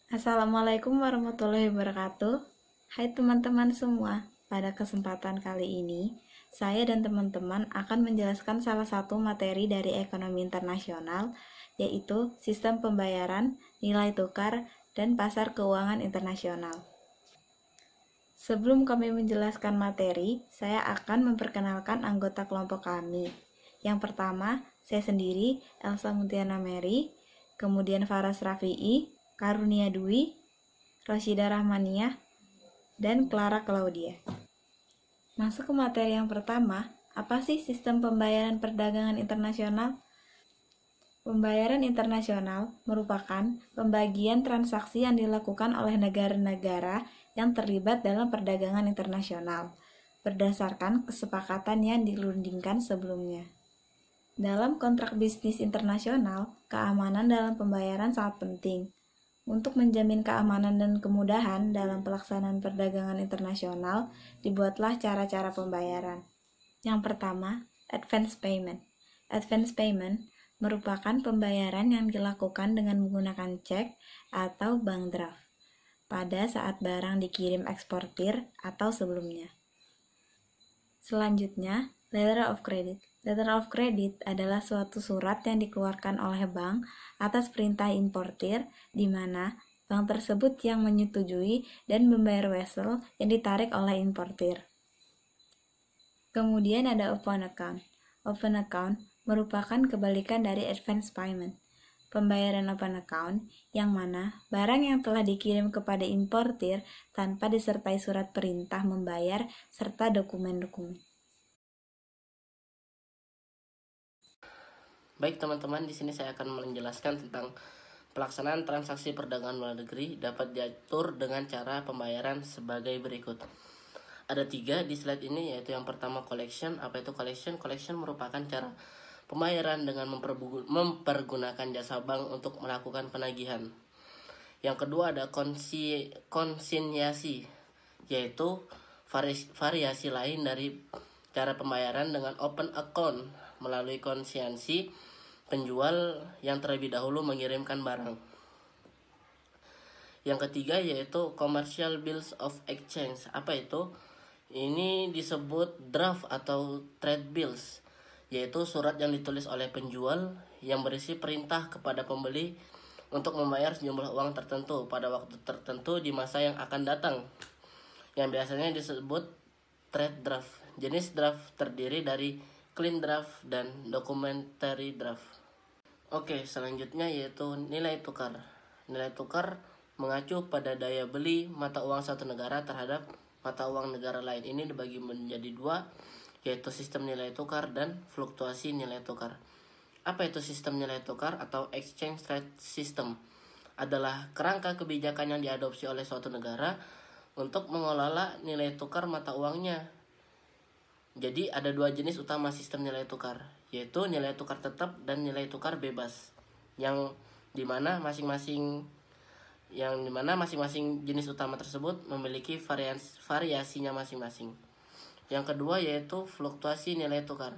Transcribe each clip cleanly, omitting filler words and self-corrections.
Assalamualaikum warahmatullahi wabarakatuh. Hai teman-teman semua, pada kesempatan kali ini saya dan teman-teman akan menjelaskan salah satu materi dari ekonomi internasional, yaitu sistem pembayaran, nilai tukar, dan pasar keuangan internasional. Sebelum kami menjelaskan materi, saya akan memperkenalkan anggota kelompok kami. Yang pertama, saya sendiri, Elsa Muntiana Mary, kemudian Faras Rafi'i, Karunia Dwi, Rosyida Rahmaniah, dan Clara Claudia. Masuk ke materi yang pertama, apa sih sistem pembayaran perdagangan internasional? Pembayaran internasional merupakan pembagian transaksi yang dilakukan oleh negara-negara yang terlibat dalam perdagangan internasional, berdasarkan kesepakatan yang dirundingkan sebelumnya. Dalam kontrak bisnis internasional, keamanan dalam pembayaran sangat penting. Untuk menjamin keamanan dan kemudahan dalam pelaksanaan perdagangan internasional, dibuatlah cara-cara pembayaran. Yang pertama, advance payment. Advance payment merupakan pembayaran yang dilakukan dengan menggunakan cek atau bank draft pada saat barang dikirim eksportir atau sebelumnya. Selanjutnya, letter of credit. Letter of credit adalah suatu surat yang dikeluarkan oleh bank atas perintah importir, di mana bank tersebut yang menyetujui dan membayar vessel yang ditarik oleh importir. Kemudian ada open account. Open account merupakan kebalikan dari advance payment. Pembayaran open account yang mana barang yang telah dikirim kepada importir tanpa disertai surat perintah membayar serta dokumen-dokumen. Baik teman-teman, di sini saya akan menjelaskan tentang pelaksanaan transaksi perdagangan luar negeri dapat diatur dengan cara pembayaran sebagai berikut. Ada 3 di slide ini, yaitu yang pertama collection. Apa itu collection? Collection merupakan cara pembayaran dengan mempergunakan jasa bank untuk melakukan penagihan. Yang kedua ada konsinyasi, yaitu variasi lain dari cara pembayaran dengan open account. Melalui konsinyasi, penjual yang terlebih dahulu mengirimkan barang. Yang ketiga yaitu commercial bills of exchange. Apa itu? Ini disebut draft atau trade bills, yaitu surat yang ditulis oleh penjual yang berisi perintah kepada pembeli untuk membayar sejumlah uang tertentu pada waktu tertentu di masa yang akan datang, yang biasanya disebut trade draft. Jenis draft terdiri dari clean draft dan documentary draft. Oke, selanjutnya yaitu nilai tukar. Nilai tukar mengacu pada daya beli mata uang satu negara terhadap mata uang negara lain. Ini dibagi menjadi 2, yaitu sistem nilai tukar dan fluktuasi nilai tukar. Apa itu sistem nilai tukar atau exchange rate system? Adalah kerangka kebijakan yang diadopsi oleh suatu negara untuk mengelola nilai tukar mata uangnya. Jadi ada 2 jenis utama sistem nilai tukar, yaitu nilai tukar tetap dan nilai tukar bebas, yang dimana masing-masing jenis utama tersebut memiliki variasinya masing-masing. Yang kedua yaitu fluktuasi nilai tukar.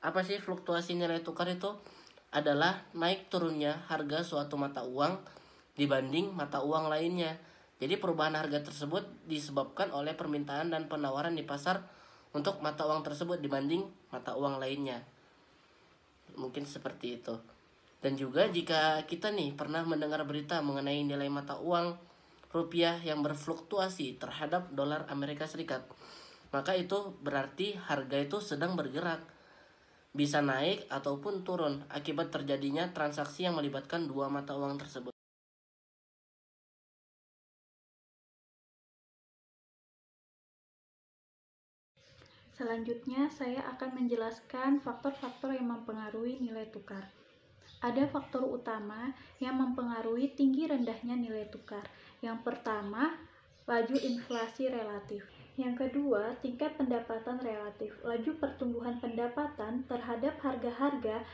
Apa sih fluktuasi nilai tukar itu? Adalah naik turunnya harga suatu mata uang dibanding mata uang lainnya. Jadi perubahan harga tersebut disebabkan oleh permintaan dan penawaran di pasar untuk mata uang tersebut dibanding mata uang lainnya. Mungkin seperti itu. Dan juga jika kita pernah mendengar berita mengenai nilai mata uang rupiah yang berfluktuasi terhadap dolar Amerika Serikat, maka itu berarti harga itu sedang bergerak, bisa naik ataupun turun akibat terjadinya transaksi yang melibatkan 2 mata uang tersebut. Selanjutnya, saya akan menjelaskan faktor-faktor yang mempengaruhi nilai tukar. Ada faktor utama yang mempengaruhi tinggi rendahnya nilai tukar. Yang pertama, laju inflasi relatif. Yang kedua, tingkat pendapatan relatif. Laju pertumbuhan pendapatan terhadap harga-harga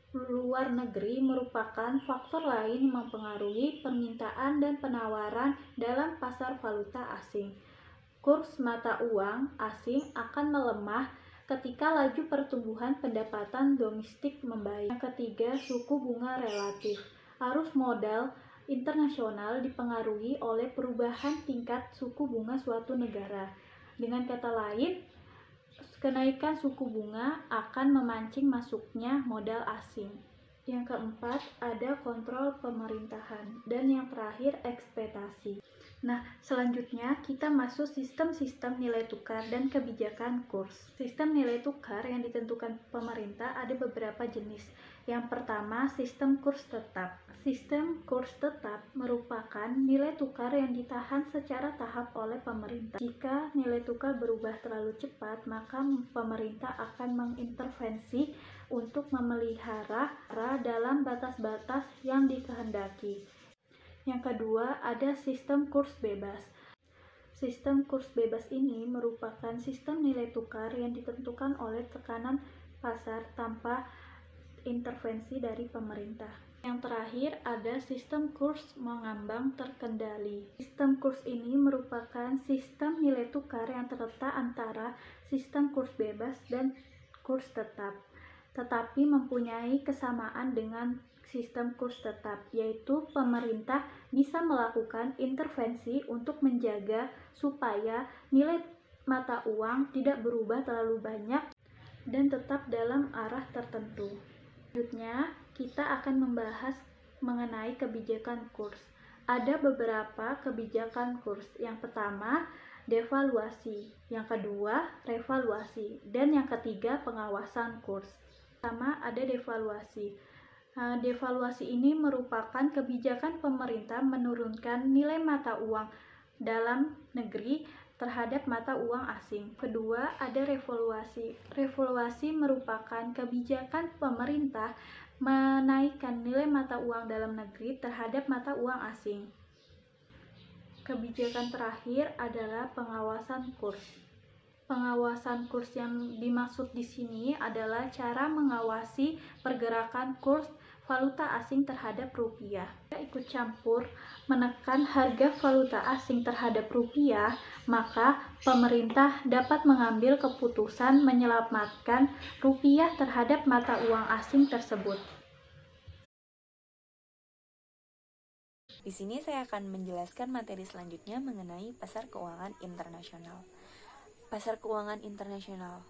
luar negeri merupakan faktor lain yang mempengaruhi permintaan dan penawaran dalam pasar valuta asing. Kurs mata uang asing akan melemah ketika laju pertumbuhan pendapatan domestik membaik. Yang ketiga, suku bunga relatif. Arus modal internasional dipengaruhi oleh perubahan tingkat suku bunga suatu negara. Dengan kata lain, kenaikan suku bunga akan memancing masuknya modal asing. Yang keempat, ada kontrol pemerintahan. Dan yang terakhir, ekspektasi. Nah, selanjutnya kita masuk sistem-sistem nilai tukar dan kebijakan kurs. Sistem nilai tukar yang ditentukan pemerintah ada beberapa jenis. Yang pertama, sistem kurs tetap. Sistem kurs tetap merupakan nilai tukar yang ditahan secara tahap oleh pemerintah. Jika nilai tukar berubah terlalu cepat, maka pemerintah akan mengintervensi untuk memelihara dalam batas-batas yang dikehendaki. Yang kedua, ada sistem kurs bebas. Sistem kurs bebas ini merupakan sistem nilai tukar yang ditentukan oleh tekanan pasar tanpa intervensi dari pemerintah. Yang terakhir, ada sistem kurs mengambang terkendali. Sistem kurs ini merupakan sistem nilai tukar yang terletak antara sistem kurs bebas dan kurs tetap, tetapi mempunyai kesamaan dengan sistem kurs tetap, yaitu pemerintah bisa melakukan intervensi untuk menjaga supaya nilai mata uang tidak berubah terlalu banyak dan tetap dalam arah tertentu. Selanjutnya, kita akan membahas mengenai kebijakan kurs. Ada beberapa kebijakan kurs. Yang pertama, devaluasi. Yang kedua, revaluasi. Dan yang ketiga, pengawasan kurs. Pertama, ada devaluasi. Devaluasi ini merupakan kebijakan pemerintah menurunkan nilai mata uang dalam negeri terhadap mata uang asing. Kedua, ada revaluasi. Revaluasi merupakan kebijakan pemerintah menaikkan nilai mata uang dalam negeri terhadap mata uang asing. Kebijakan terakhir adalah pengawasan kurs. Pengawasan kurs yang dimaksud di sini adalah cara mengawasi pergerakan kurs valuta asing terhadap rupiah. Ikut campur menekan harga valuta asing terhadap rupiah, maka pemerintah dapat mengambil keputusan menyelamatkan rupiah terhadap mata uang asing tersebut. Di sini saya akan menjelaskan materi selanjutnya mengenai pasar keuangan internasional. Pasar keuangan internasional.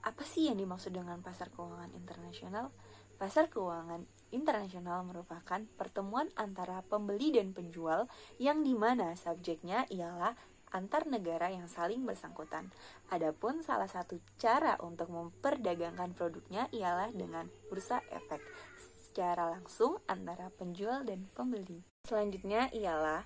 Apa sih yang dimaksud dengan pasar keuangan internasional? Pasar keuangan internasional merupakan pertemuan antara pembeli dan penjual yang dimana subjeknya ialah antar negara yang saling bersangkutan. Adapun salah satu cara untuk memperdagangkan produknya ialah dengan bursa efek secara langsung antara penjual dan pembeli. Selanjutnya ialah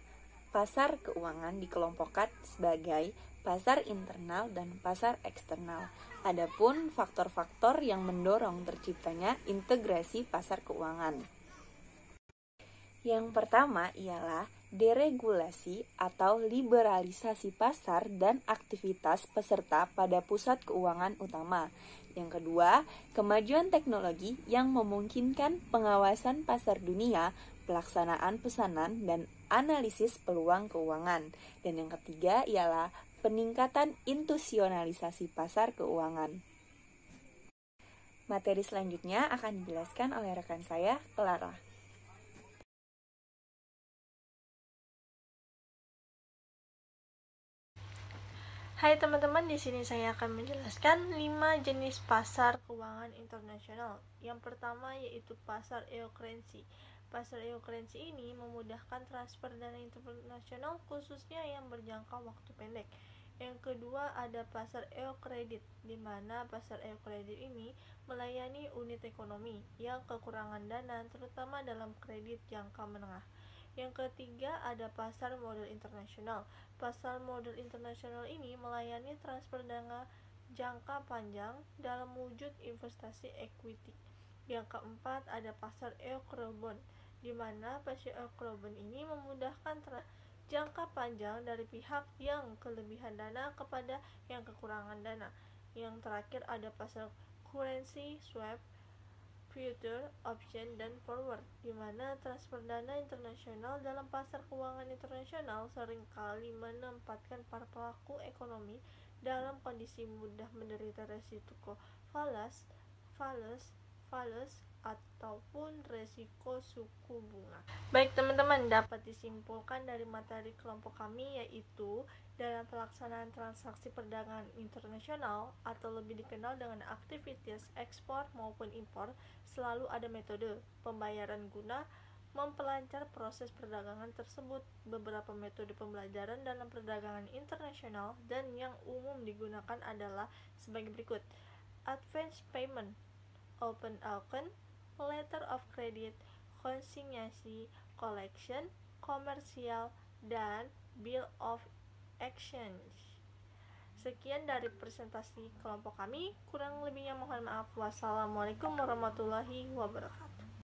pasar keuangan dikelompokkan sebagai pasar internal dan pasar eksternal. Adapun faktor-faktor yang mendorong terciptanya integrasi pasar keuangan. Yang pertama ialah deregulasi atau liberalisasi pasar dan aktivitas peserta pada pusat keuangan utama. Yang kedua, kemajuan teknologi yang memungkinkan pengawasan pasar dunia, pelaksanaan pesanan, dan analisis peluang keuangan. Dan yang ketiga ialah peningkatan institusionalisasi pasar keuangan. Materi selanjutnya akan dijelaskan oleh rekan saya, Clara. Hai teman-teman, di sini saya akan menjelaskan 5 jenis pasar keuangan internasional. Yang pertama yaitu pasar eokrensi. Pasar eokrensi ini memudahkan transfer dana internasional khususnya yang berjangka waktu pendek. Yang kedua ada pasar eokredit, di mana pasar eokredit ini melayani unit ekonomi yang kekurangan dana terutama dalam kredit jangka menengah. Yang ketiga ada pasar modal internasional. Pasar modal internasional ini melayani transfer dana jangka panjang dalam wujud investasi equity. Yang keempat ada pasar eurobond, di mana pasar eurobond ini memudahkan jangka panjang dari pihak yang kelebihan dana kepada yang kekurangan dana. Yang terakhir ada pasar currency swap, future, option, dan forward, di mana transfer dana internasional dalam pasar keuangan internasional seringkali menempatkan para pelaku ekonomi dalam kondisi mudah menderita resiko falas ataupun resiko suku bunga. Baik teman-teman, dapat disimpulkan dari materi kelompok kami yaitu dalam pelaksanaan transaksi perdagangan internasional atau lebih dikenal dengan aktivitas ekspor maupun impor, selalu ada metode pembayaran guna mempelancar proses perdagangan tersebut. Beberapa metode pembelajaran dalam perdagangan internasional dan yang umum digunakan adalah sebagai berikut: advance payment, open auction, letter of credit, konsinyasi, collection, komersial, dan bill of exchange. Sekian dari presentasi kelompok kami, kurang lebihnya mohon maaf. Wassalamualaikum warahmatullahi wabarakatuh.